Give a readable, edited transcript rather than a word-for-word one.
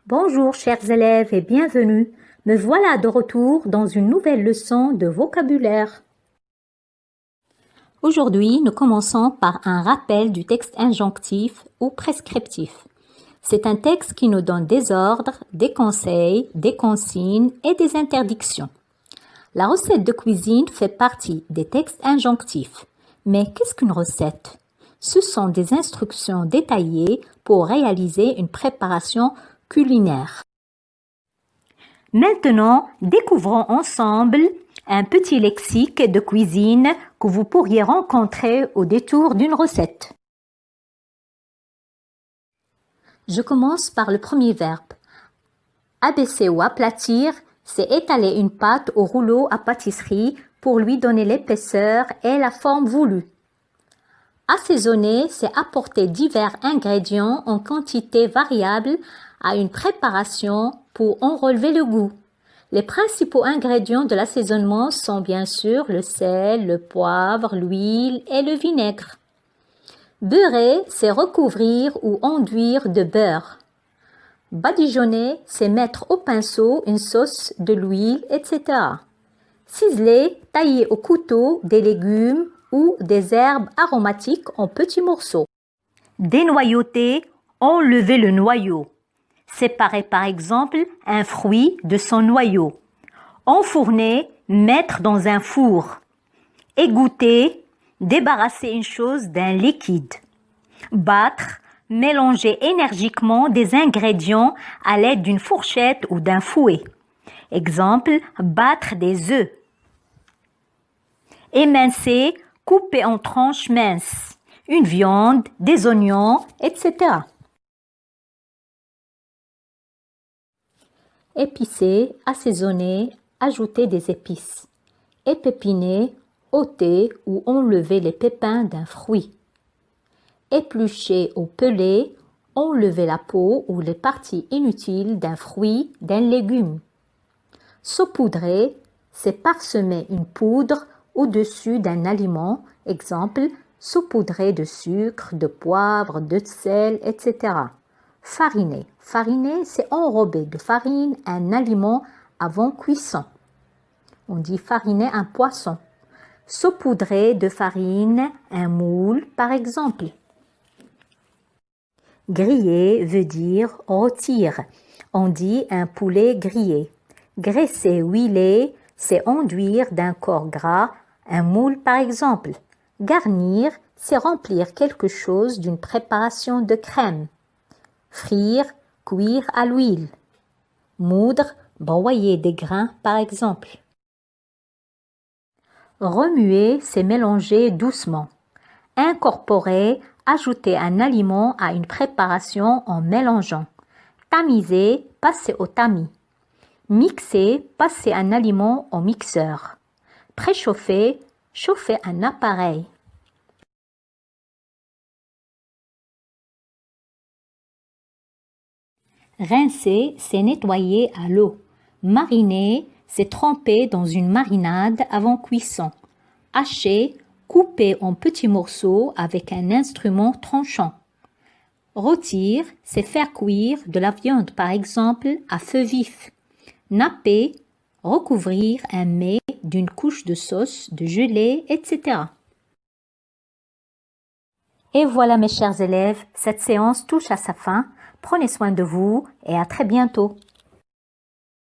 Bonjour chers élèves et bienvenue. Me voilà de retour dans une nouvelle leçon de vocabulaire. Aujourd'hui, nous commençons par un rappel du texte injonctif ou prescriptif. C'est un texte qui nous donne des ordres, des conseils, des consignes et des interdictions. La recette de cuisine fait partie des textes injonctifs. Mais qu'est-ce qu'une recette? Ce sont des instructions détaillées pour réaliser une préparation culinaire. Maintenant, découvrons ensemble un petit lexique de cuisine que vous pourriez rencontrer au détour d'une recette. Je commence par le premier verbe. Abaisser ou aplatir, c'est étaler une pâte au rouleau à pâtisserie pour lui donner l'épaisseur et la forme voulue. Assaisonner, c'est apporter divers ingrédients en quantité variable à une préparation pour en relever le goût. Les principaux ingrédients de l'assaisonnement sont bien sûr le sel, le poivre, l'huile et le vinaigre. Beurrer, c'est recouvrir ou enduire de beurre. Badigeonner, c'est mettre au pinceau une sauce, de l'huile, etc. Ciseler, tailler au couteau des légumes ou des herbes aromatiques en petits morceaux. Dénoyauter, enlever le noyau. Séparer par exemple un fruit de son noyau. Enfourner, mettre dans un four. Égoutter, débarrasser une chose d'un liquide. Battre, mélanger énergiquement des ingrédients à l'aide d'une fourchette ou d'un fouet. Exemple, battre des œufs. Émincer, couper en tranches minces. Une viande, des oignons, etc. Épicer, assaisonner, ajouter des épices. Épépiner, ôter ou enlever les pépins d'un fruit. Éplucher ou peler, enlever la peau ou les parties inutiles d'un fruit, d'un légume. Saupoudrer, c'est parsemer une poudre au-dessus d'un aliment, exemple, saupoudrer de sucre, de poivre, de sel, etc. Fariner. Fariner, c'est enrober de farine un aliment avant cuisson. On dit fariner un poisson. Saupoudrer de farine un moule, par exemple. Griller veut dire rôtir. On dit un poulet grillé. Graisser, huiler, c'est enduire d'un corps gras un moule, par exemple. Garnir, c'est remplir quelque chose d'une préparation de crème. Frire, cuire à l'huile. Moudre, broyer des grains par exemple. Remuer, c'est mélanger doucement. Incorporer, ajouter un aliment à une préparation en mélangeant. Tamiser, passer au tamis. Mixer, passer un aliment au mixeur. Préchauffer, chauffer un appareil. Rincer, c'est nettoyer à l'eau. Mariner, c'est tremper dans une marinade avant cuisson. Hacher, couper en petits morceaux avec un instrument tranchant. Rôtir, c'est faire cuire de la viande par exemple à feu vif. Napper, recouvrir un mets d'une couche de sauce, de gelée, etc. Et voilà mes chers élèves, cette séance touche à sa fin. Prenez soin de vous et à très bientôt.